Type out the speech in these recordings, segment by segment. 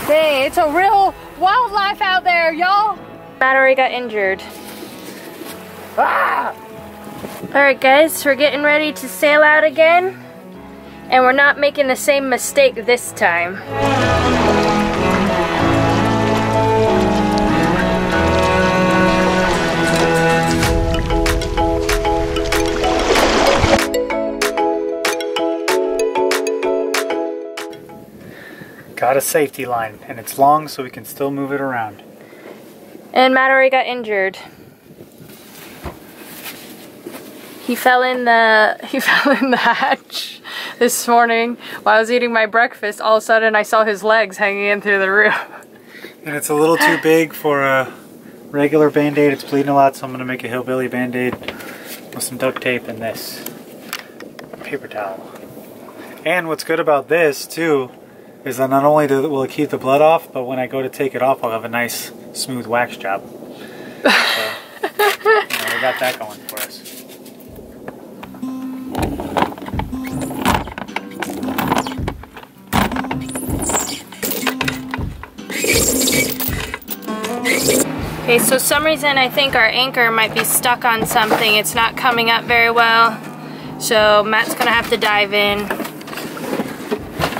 Dang, it's a real wildlife out there, y'all. Matt already got injured. Ah! Alright guys, we're getting ready to sail out again. And we're not making the same mistake this time. Got a safety line, and it's long so we can still move it around. And Matt already got injured. He fell in the hatch this morning while I was eating my breakfast. All of a sudden I saw his legs hanging in through the roof. And it's a little too big for a regular band-aid. It's bleeding a lot, so I'm gonna make a hillbilly band-aid with some duct tape and this paper towel. And what's good about this too is that not only will it keep the blood off, but when I go to take it off, I'll have a nice smooth wax job. So, we got that going for us. Okay, so some reason I think our anchor might be stuck on something. It's not coming up very well. So Matt's gonna have to dive in.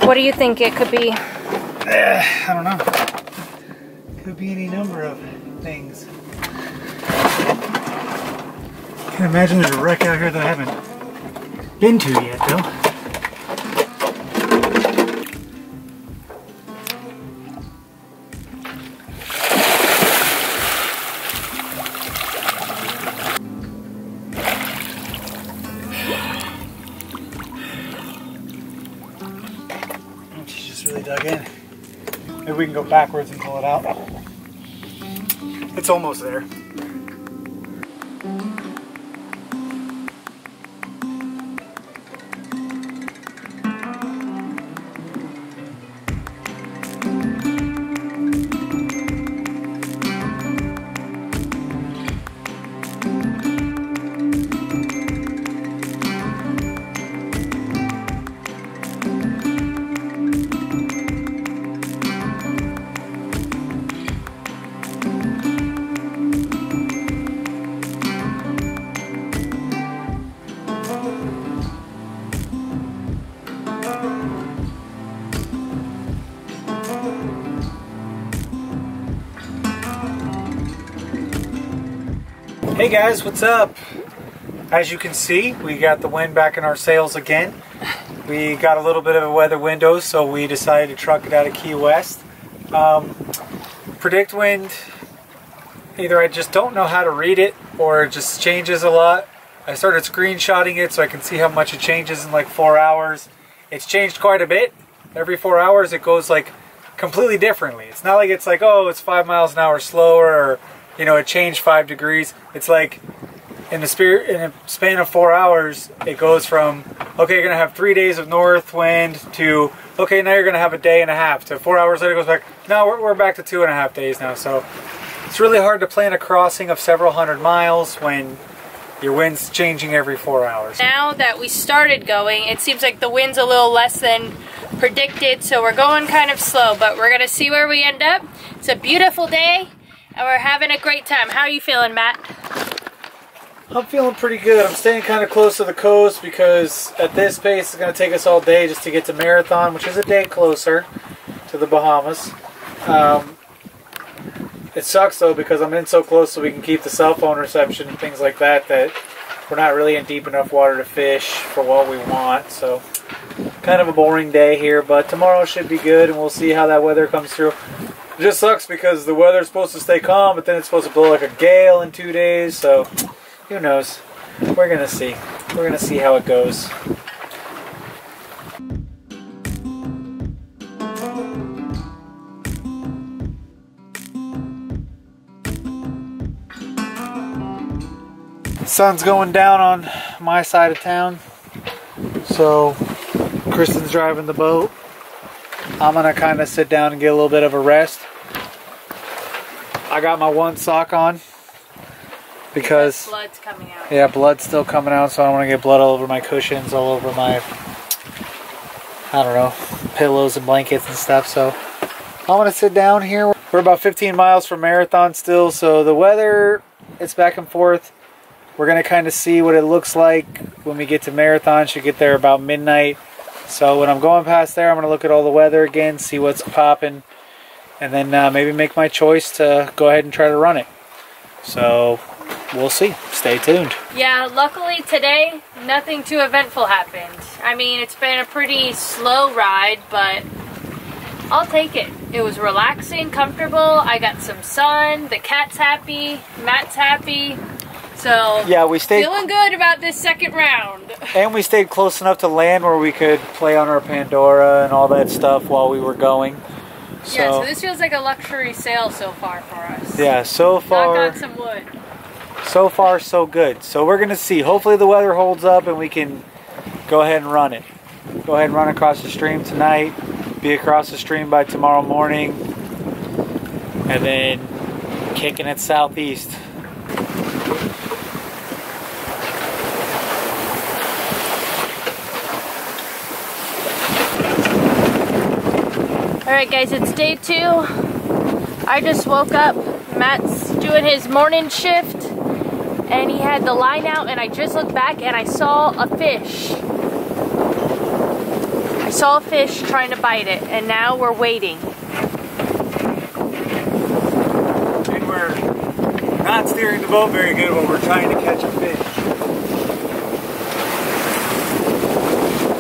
What do you think it could be? I don't know. Could be any number of things. I can imagine there's a wreck out here that I haven't been to yet, though. Really dug in. Maybe we can go backwards and pull it out. It's almost there. Hey guys, what's up? As you can see, we got the wind back in our sails again. We got a little bit of a weather window, so we decided to truck it out of Key West. Predict wind, either I just don't know how to read it or it just changes a lot. I started screenshotting it so I can see how much it changes in like 4 hours. It's changed quite a bit. Every 4 hours it goes like completely differently. It's not like it's like, oh, it's 5 miles an hour slower, or you know, it changed 5 degrees. It's like in a span of 4 hours, it goes from, okay, you're gonna have 3 days of north wind to, okay, now you're gonna have a day and a half, to 4 hours later it goes back, no, we're back to 2.5 days now. So it's really hard to plan a crossing of several hundred miles when your wind's changing every 4 hours. Now that we started going, it seems like the wind's a little less than predicted, so we're going kind of slow, but we're gonna see where we end up. It's a beautiful day. And we're having a great time. How are you feeling, Matt? I'm feeling pretty good. I'm staying kind of close to the coast because at this pace it's going to take us all day just to get to Marathon, which is a day closer to the Bahamas. It sucks though because I'm in so close so we can keep the cell phone reception and things like that, that we're not really in deep enough water to fish for what we want. So kind of a boring day here, but tomorrow should be good and we'll see how that weather comes through. It just sucks because the weather's supposed to stay calm, but then it's supposed to blow like a gale in 2 days, so who knows? We're gonna see. We're gonna see how it goes. The sun's going down on my side of town, so Kristen's driving the boat. I'm gonna kind of sit down and get a little bit of a rest. I got my one sock on because blood's coming out. Yeah, blood's still coming out, so I don't want to get blood all over my cushions, all over my, I don't know, pillows and blankets and stuff. So I'm gonna sit down here. We're about 15 miles from Marathon still, so the weather, it's back and forth. We're gonna kind of see what it looks like when we get to Marathon. Should get there about midnight. So when I'm going past there, I'm gonna look at all the weather again, see what's popping, and then maybe make my choice to go ahead and try to run it. So we'll see. Stay tuned. Yeah, luckily today, nothing too eventful happened. I mean, it's been a pretty slow ride, but I'll take it. It was relaxing, comfortable. I got some sun. The cat's happy. Matt's happy. So yeah, we stayed feeling good about this second round. And we stayed close enough to land where we could play on our Pandora and all that stuff while we were going. So, yeah, so this feels like a luxury sail so far for us. Yeah, so far. Knock on some wood. So far, so good. So we're gonna see. Hopefully the weather holds up and we can go ahead and run it. Go ahead and run across the stream tonight. Be across the stream by tomorrow morning. And then kicking it southeast. Alright guys, it's day 2. I just woke up. Matt's doing his morning shift and he had the line out and I just looked back and I saw a fish. I saw a fish trying to bite it and now we're waiting. And we're not steering the boat very good when we're trying to catch a fish.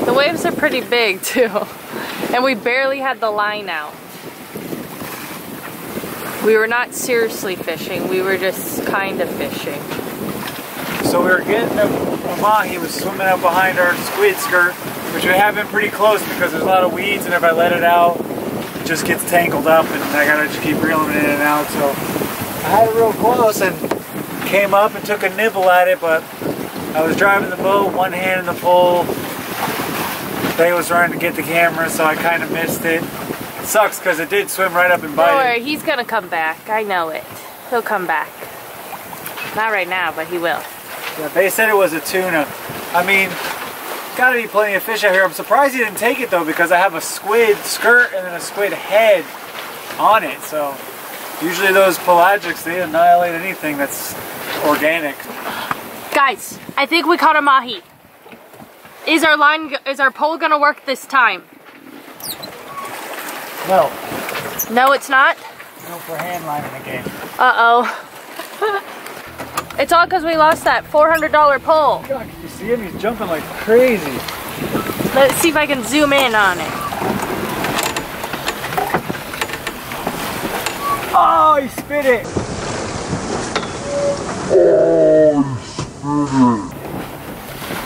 The waves are pretty big too. And we barely had the line out. We were not seriously fishing, we were just kind of fishing. So we were getting a mahi was swimming up behind our squid skirt, which we have been pretty close because there's a lot of weeds, and if I let it out, it just gets tangled up and I gotta just keep reeling it in and out. So I had it real close and came up and took a nibble at it, but I was driving the boat, one hand in the pole. They was trying to get the camera, so I kind of missed it. It sucks because it did swim right up and bite. Don't worry, he's gonna come back. I know it. He'll come back. Not right now, but he will. Yeah, they said it was a tuna. I mean, gotta be plenty of fish out here. I'm surprised he didn't take it though, because I have a squid skirt and then a squid head on it. So usually those pelagics, they annihilate anything that's organic. Guys, I think we caught a mahi. Is our pole gonna work this time? No. No, it's not? No for hand lining again. Uh-oh. It's all because we lost that $400 pole. God, can you see him? He's jumping like crazy. Let's see if I can zoom in on it. Oh, he spit it.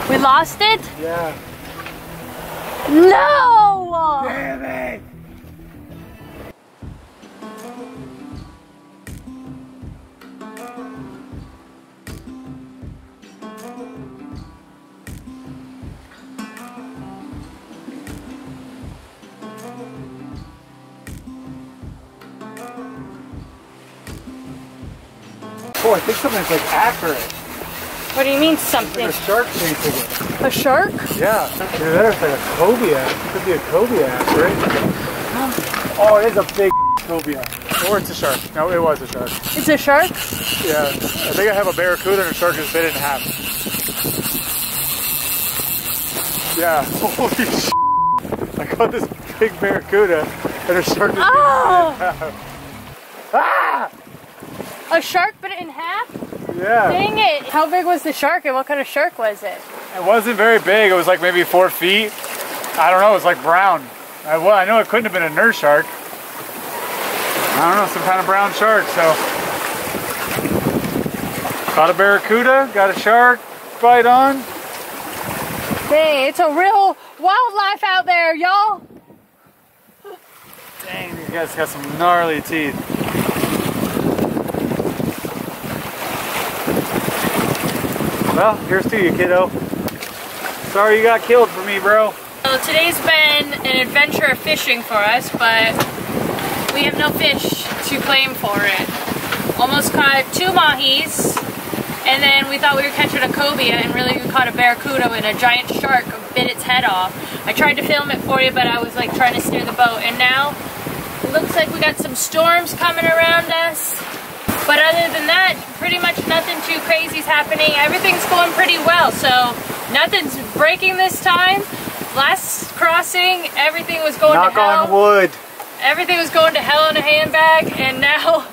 We lost it? Yeah. No! Damn it! Oh, I think something's like accurate. What do you mean something? Like a shark chasing it. A shark? Yeah. Either that or it's like a cobia. It could be a cobia, right? Oh, it is a big cobia. Or it's a shark. No, it was a shark. It's a shark? Yeah. I think I have a barracuda and a shark just bit it in half. Yeah. Holy shit. I caught this big barracuda and a shark just bit it in half. Ah! A shark bit it in half? Yeah. Dang it. How big was the shark and what kind of shark was it? It wasn't very big. It was like maybe 4 feet. I don't know. It was like brown. I know it couldn't have been a nurse shark. I don't know. Some kind of brown shark. So caught a barracuda. Got a shark bite on. Dang, it's a real wildlife out there, y'all. Dang, these guys got some gnarly teeth. Well, here's to you, kiddo. Sorry you got killed for me, bro. So today's been an adventure of fishing for us, but we have no fish to claim for it. Almost caught 2 mahis, and then we thought we were catching a cobia, and really we caught a barracuda and a giant shark bit its head off. I tried to film it for you, but I was like trying to steer the boat, and now It looks like we got some storms coming around us. But other than that, pretty much nothing too crazy is happening. Everything's going pretty well, so nothing's breaking this time. Last crossing, everything was going to hell. Knock on wood. Everything was going to hell in a handbag, and now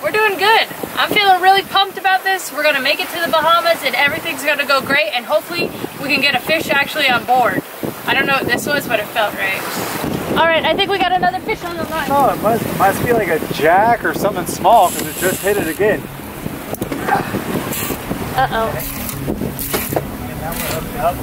we're doing good. I'm feeling really pumped about this. We're gonna make it to the Bahamas, and everything's gonna go great, and hopefully we can get a fish actually on board. I don't know what this was, but it felt right. All right, I think we got another fish on the line. Oh, it must be like a jack or something small, because it just hit it again. Uh-oh. And now we're hooked up.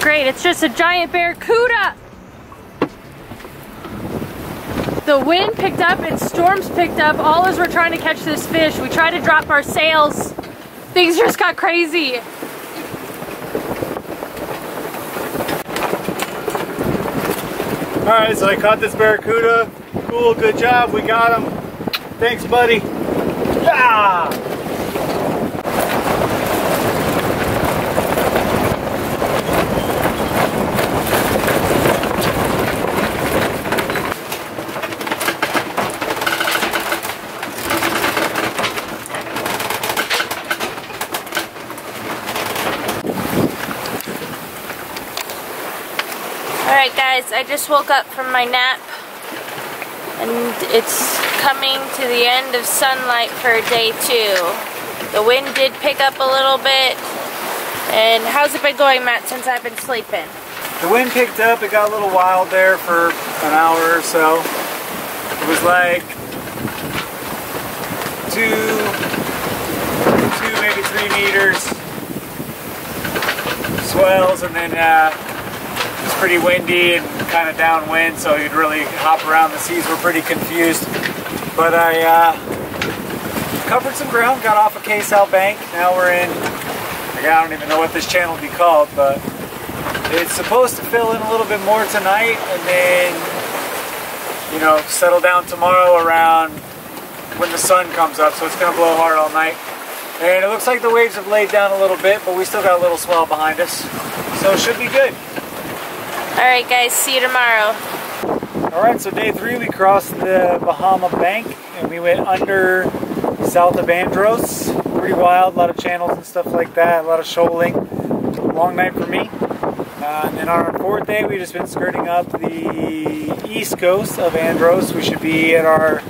Great, it's just a giant barracuda. The wind picked up and storms picked up all as we're trying to catch this fish. We tried to drop our sails. Things just got crazy. Alright, so I caught this barracuda. Cool, good job, we got him. Thanks, buddy. Ah! Alright guys, I just woke up from my nap and it's coming to the end of sunlight for day 2. The wind did pick up a little bit. And how's it been going, Matt, since I've been sleeping? The wind picked up, it got a little wild there for an hour or so. It was like 2, maybe 3 meters swells, and then it was pretty windy and kind of downwind, so you'd really hop around. The seas were pretty confused. But I covered some ground, got off of Cay Sal bank. Now we're in, I don't even know what this channel would be called, but it's supposed to fill in a little bit more tonight, and then, you know, settle down tomorrow around when the sun comes up, so it's going to blow hard all night. And it looks like the waves have laid down a little bit, but we still got a little swell behind us, so it should be good. Alright guys, see you tomorrow. Alright, so day 3 we crossed the Bahama bank and we went under south of Andros. Pretty wild, a lot of channels and stuff like that, a lot of shoaling. Long night for me. And then on our 4th day we've just been skirting up the east coast of Andros. We should be at our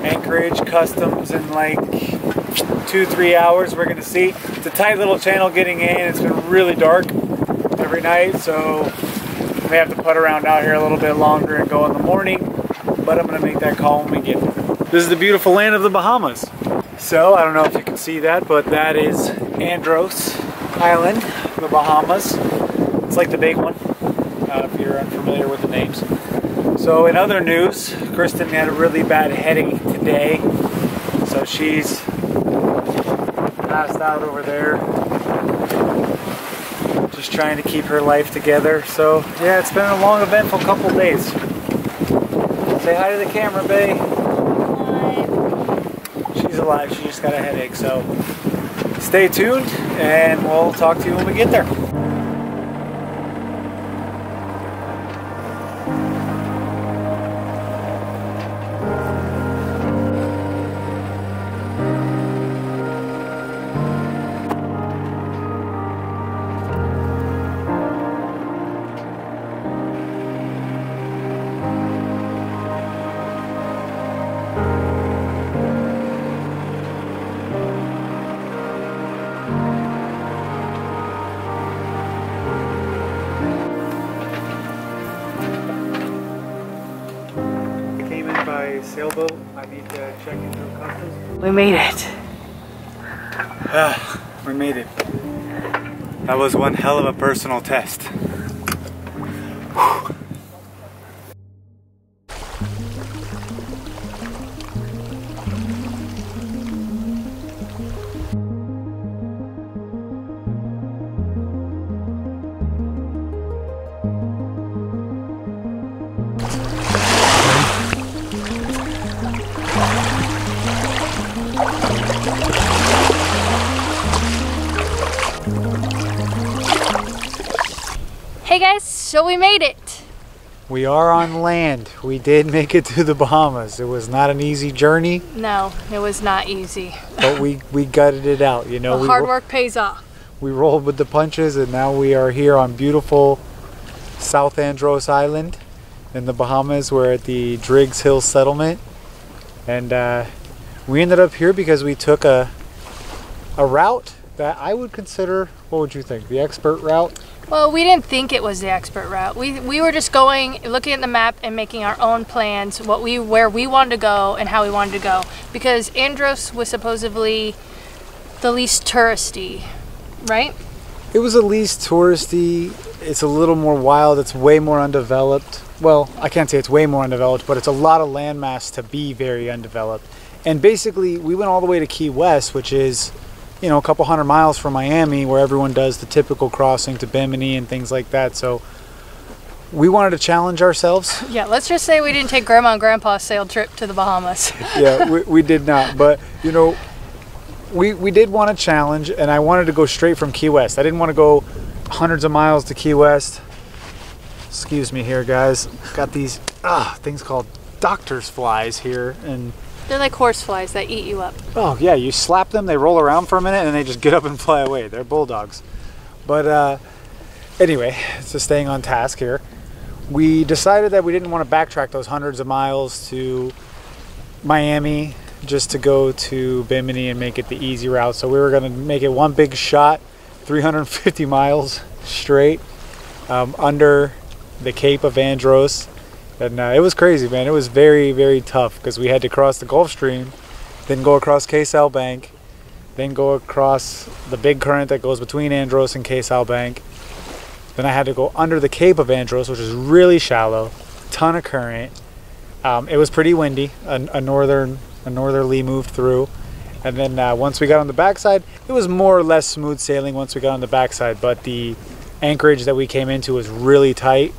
anchorage customs in like 2-3 hours. We're going to see. It's a tight little channel getting in. It's been really dark every night, so we have to putt around out here a little bit longer and go in the morning, but I'm going to make that call when we get there. This is the beautiful land of the Bahamas. So, I don't know if you can see that, but that is Andros Island, the Bahamas. It's like the big one, if you're unfamiliar with the names. So, in other news, Kristen had a really bad headache today, so she's passed out over there. Just trying to keep her life together. So yeah, it's been a long, eventful couple days. Say hi to the camera, bae. Hi. She's alive. She just got a headache. So stay tuned, and we'll talk to you when we get there. By sailboat. I need to check into customs. We made it. We made it. That was one hell of a personal test. Whew. Hey guys, so we made it. We are on land. We did make it to the Bahamas. It was not an easy journey. No, it was not easy. But we gutted it out, you know. Hard work pays off. We rolled with the punches, and now we are here on beautiful South Andros Island in the Bahamas. We're at the Driggs Hill settlement, and we ended up here because we took a route that I would consider, what would you think, the expert route? Well, we didn't think it was the expert route. We were just going, looking at the map and making our own plans, where we wanted to go and how we wanted to go. Because Andros was supposedly the least touristy, right? It was the least touristy. It's a little more wild. It's way more undeveloped. Well, I can't say it's way more undeveloped, but it's a lot of landmass to be very undeveloped. And basically, we went all the way to Key West, which is, you know, a couple 100 miles from Miami, where everyone does the typical crossing to Bimini and things like that. So we wanted to challenge ourselves. Yeah, let's just say we didn't take Grandma and Grandpa's sail trip to the Bahamas. Yeah, we did not. But, you know, we did want a challenge, and I wanted to go straight from Key West. I didn't want to go hundreds of miles to Key West. Excuse me here, guys. Got these things called doctor's flies here, and they're like horse flies that eat you up. Oh yeah, you slap them, they roll around for a minute, and they just get up and fly away. They're bulldogs. But anyway, so staying on task here, we decided that we didn't want to backtrack those hundreds of miles to Miami just to go to Bimini and make it the easy route. So we were going to make it one big shot, 350 miles straight under the Cape of Andros. And it was crazy, man. It was very, very tough because we had to cross the Gulf Stream, then go across Cay Sal Bank, then go across the big current that goes between Andros and Cay Sal Bank. Then I had to go under the Cape of Andros, which is really shallow, ton of current. It was pretty windy. A northerly moved through. And then once we got on the backside, it was more or less smooth sailing once we got on the backside, but the anchorage that we came into was really tight.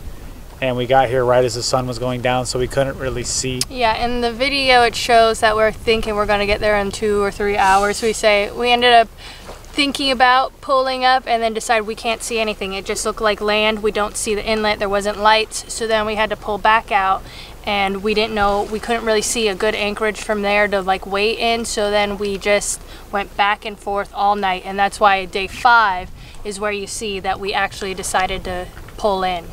And we got here right as the sun was going down, so we couldn't really see. Yeah, in the video it shows that we're thinking we're going to get there in 2 or 3 hours. We ended up thinking about pulling up and then decided we can't see anything. It just looked like land. We don't see the inlet. There wasn't lights. So then we had to pull back out, and we couldn't really see a good anchorage from there to like wait in. So then we just went back and forth all night. And that's why day 5 is where you see that we actually decided to pull in.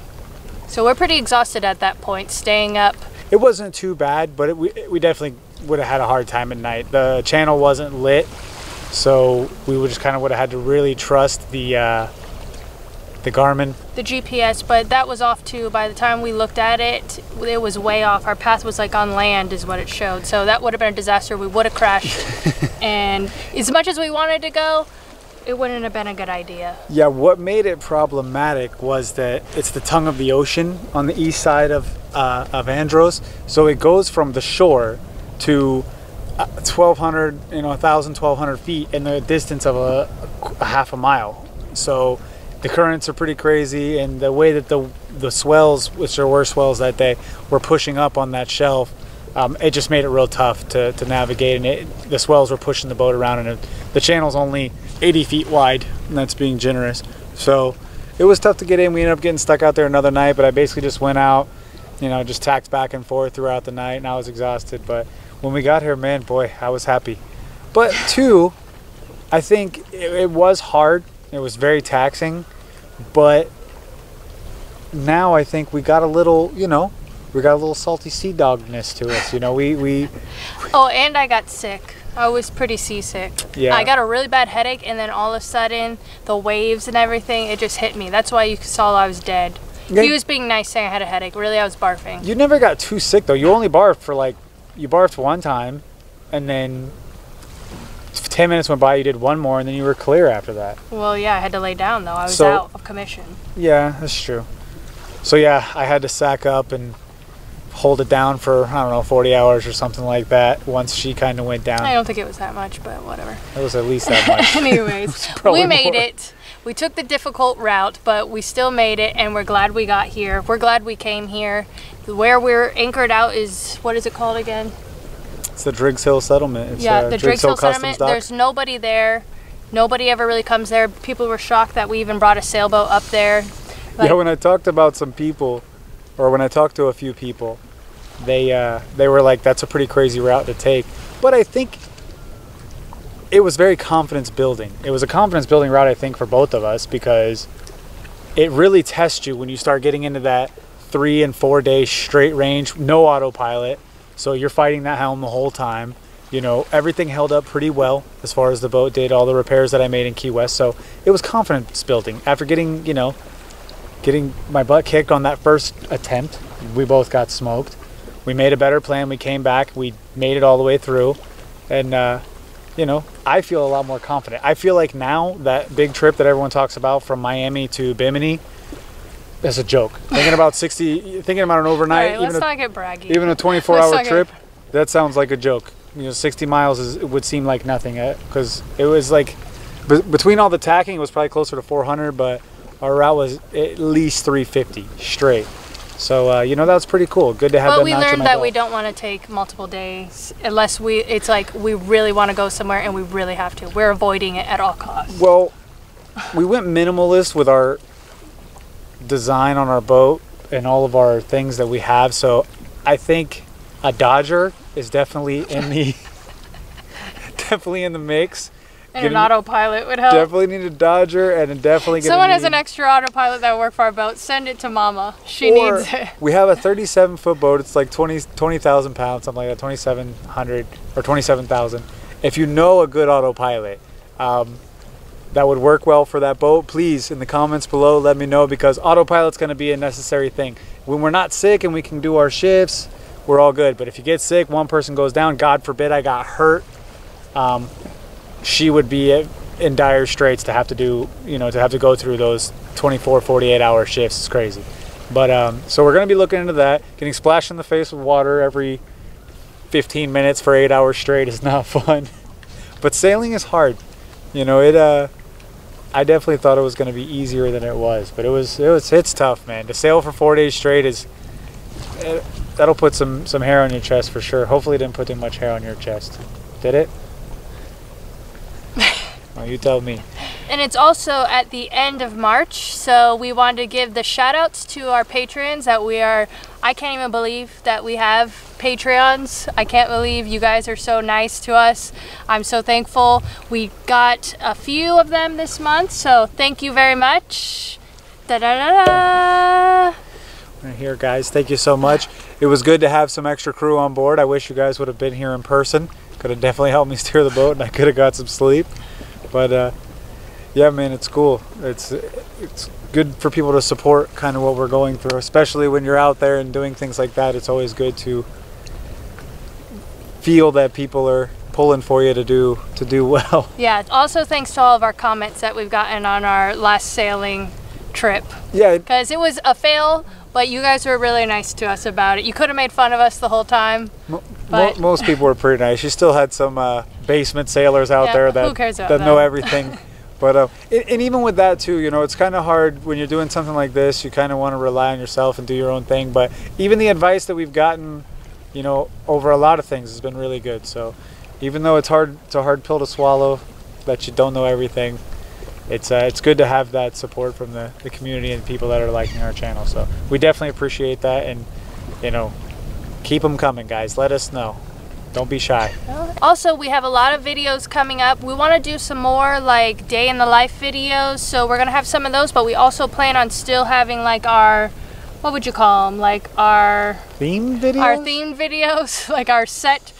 So we're pretty exhausted at that point, staying up. It wasn't too bad, but we definitely would have had a hard time at night. The channel wasn't lit, so we would just kind of would have had to really trust the Garmin. The GPS, but that was off too. By the time we looked at it, it was way off. Our path was like on land is what it showed. So that would have been a disaster. We would have crashed. And as much as we wanted to go, it wouldn't have been a good idea. Yeah, what made it problematic was that it's the tongue of the ocean on the east side of Andros. So it goes from the shore to 1,200, 1,200 feet in the distance of a half a mile. So the currents are pretty crazy, and the way that the swells, which there were swells that day, were pushing up on that shelf, it just made it real tough to navigate, and the swells were pushing the boat around, and the channel's only 80 feet wide, and that's being generous. So it was tough to get in. We ended up getting stuck out there another night, but I basically just went out, just tacked back and forth throughout the night, and I was exhausted. But when we got here, man, boy, I was happy. But two, I think it was hard. It was very taxing, but now I think we got a little, we got a little salty sea dogness to us. Oh, and I got sick. I was pretty seasick. Yeah. I got a really bad headache, and then all of a sudden, the waves and everything, it just hit me. That's why you saw I was dead. Yeah. He was being nice saying I had a headache. Really, I was barfing. You never got too sick, though. You only barfed for you barfed one time, and then 10 minutes went by, you did one more, and then you were clear after that. Well, yeah, I had to lay down, though. I was out of commission. Yeah, that's true. So, yeah, I had to sack up and hold it down for, I don't know, 40 hours or something like that once she kind of went down. I don't think it was that much, but whatever. It was at least that much. Anyways, we made it. We took the difficult route, but we still made it, and we're glad we got here. We're glad we came here. Where we're anchored out is, what is it called again? It's the Driggs Hill settlement. It's the Driggs Hill settlement. There's nobody there. Nobody ever really comes there. People were shocked that we even brought a sailboat up there. Like, yeah, when I talked about some people, or when I talked to a few people, they were like, that's a pretty crazy route to take. But I think it was very confidence building. It was a confidence building route, I think, for both of us, because it really tests you when you start getting into that 3 and 4 day straight range, no autopilot. So you're fighting that helm the whole time. You know, everything held up pretty well as far as the boat did, all the repairs that I made in Key West. So it was confidence building. After getting my butt kicked on that first attempt, we both got smoked. We made a better plan. We came back. We made it all the way through. And, you know, I feel a lot more confident. I feel like now that big trip that everyone talks about from Miami to Bimini, that's a joke. Thinking about an overnight, right, let's not get braggy. Even a 24-hour trip, that sounds like a joke. You know, 60 miles would seem like nothing, because it was like, between all the tacking, it was probably closer to 400, but our route was at least 350 straight. So, you know, that was pretty cool. Good to have that. But we learned that we don't want to take multiple days unless it's like we really want to go somewhere and we really have to. We're avoiding it at all costs. Well, we went minimalist with our design on our boat and all of our things that we have. So I think a Dodger is definitely in the mix. And an autopilot would help. Definitely need a Dodger, and definitely someone has an extra autopilot that will work for our boat. Send it to Mama. She needs it. We have a 37-foot boat. It's like 20,000 pounds, something like that, 2,700 or 27,000. If you know a good autopilot that would work well for that boat, please in the comments below let me know, because autopilot's going to be a necessary thing. When we're not sick and we can do our shifts, we're all good. But if you get sick, one person goes down, God forbid I got hurt, she would be in dire straits to have to do, you know, to have to go through those 24, 48-hour shifts. Is crazy. But so we're going to be looking into that. Getting splashed in the face with water every 15 minutes for 8 hours straight is not fun. But sailing is hard. You know, I definitely thought it was going to be easier than it was, but it's tough, man. To sail for 4 days straight that'll put some hair on your chest for sure. Hopefully it didn't put too much hair on your chest. Did it? Oh, you tell me. And it's also at the end of March, so we want to give the shout outs to our patrons that I can't even believe that we have Patreons. I can't believe you guys are so nice to us. I'm so thankful. We got a few of them this month, so thank you very much. Da-da-da-da. Right here, guys. Thank you so much. It was good to have some extra crew on board. I wish you guys would have been here in person. Could have definitely helped me steer the boat, and I could have got some sleep. But yeah, man, it's cool. It's good for people to support kind of what we're going through, especially when you're out there and doing things like that. It's always good to feel that people are pulling for you to do well. Yeah. Also, thanks to all of our comments that we've gotten on our last sailing trip. Yeah. Because it was a fail, but you guys were really nice to us about it. You could have made fun of us the whole time. Most people were pretty nice. You still had some basement sailors out there that know everything. But and even with that too, you know, it's kind of hard when you're doing something like this. You kind of want to rely on yourself and do your own thing. But even the advice that we've gotten, you know, over a lot of things has been really good. So even though it's a hard pill to swallow, that you don't know everything, it's good to have that support from the community and people that are liking our channel. So we definitely appreciate that, and you know, keep them coming, guys. Let us know. Don't be shy. Also, we have a lot of videos coming up. We want to do some more like day in the life videos, so we're gonna have some of those, but we also plan on still having like our, what would you call them, like our theme videos? Our theme videos, like our set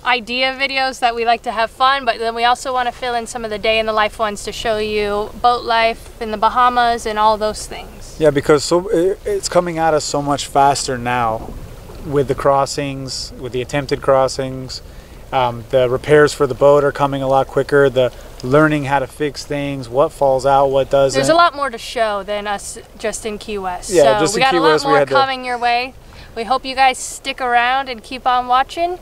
idea videos that we like to have fun, but then we also want to fill in some of the day in the life ones to show you boat life in the Bahamas and all those things. Yeah, because it's coming at us so much faster now with the crossings, with the attempted crossings. The repairs for the boat are coming a lot quicker. The learning how to fix things, what falls out, what doesn't. There's a lot more to show than us just in Key West. Yeah, so just we in got Key a lot West, more coming your way. We hope you guys stick around and keep on watching.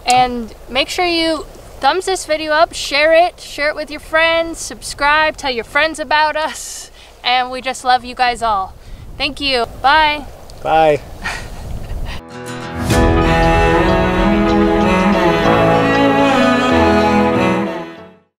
And make sure you thumbs this video up, share it with your friends, subscribe, tell your friends about us, and we just love you guys all. Thank you. Bye. Bye.